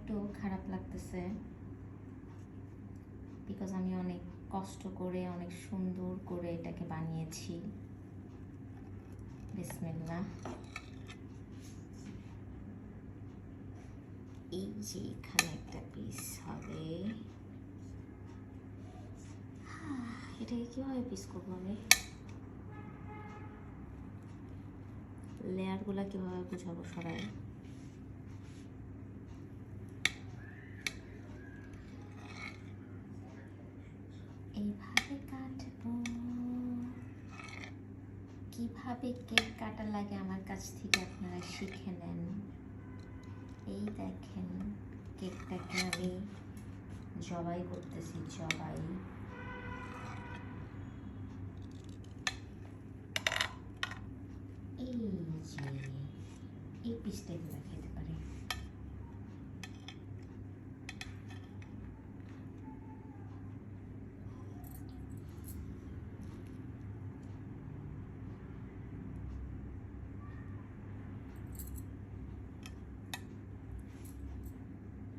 একটু খারাপ লাগতেছে, বিকজ আমি অনেক কষ্ট করে অনেক সুন্দর করে এটাকে বানিয়েছি। বিসমিল্লাহ। এই যে এখানে একটা পিস হবে, এটাকে কীভাবে পিস করবো আমি, লেয়ারগুলো কীভাবে বুঝাবো সবাই। এইভাবে কাটবো। কিভাবে কেক কাটা লাগে আমার কাছ থেকে আপনারা শিখে নেন। এই দেখেন কেকটাকে আমি জবাই করতেছি, জবাই। এই যে এই পিসটাকে দেখাই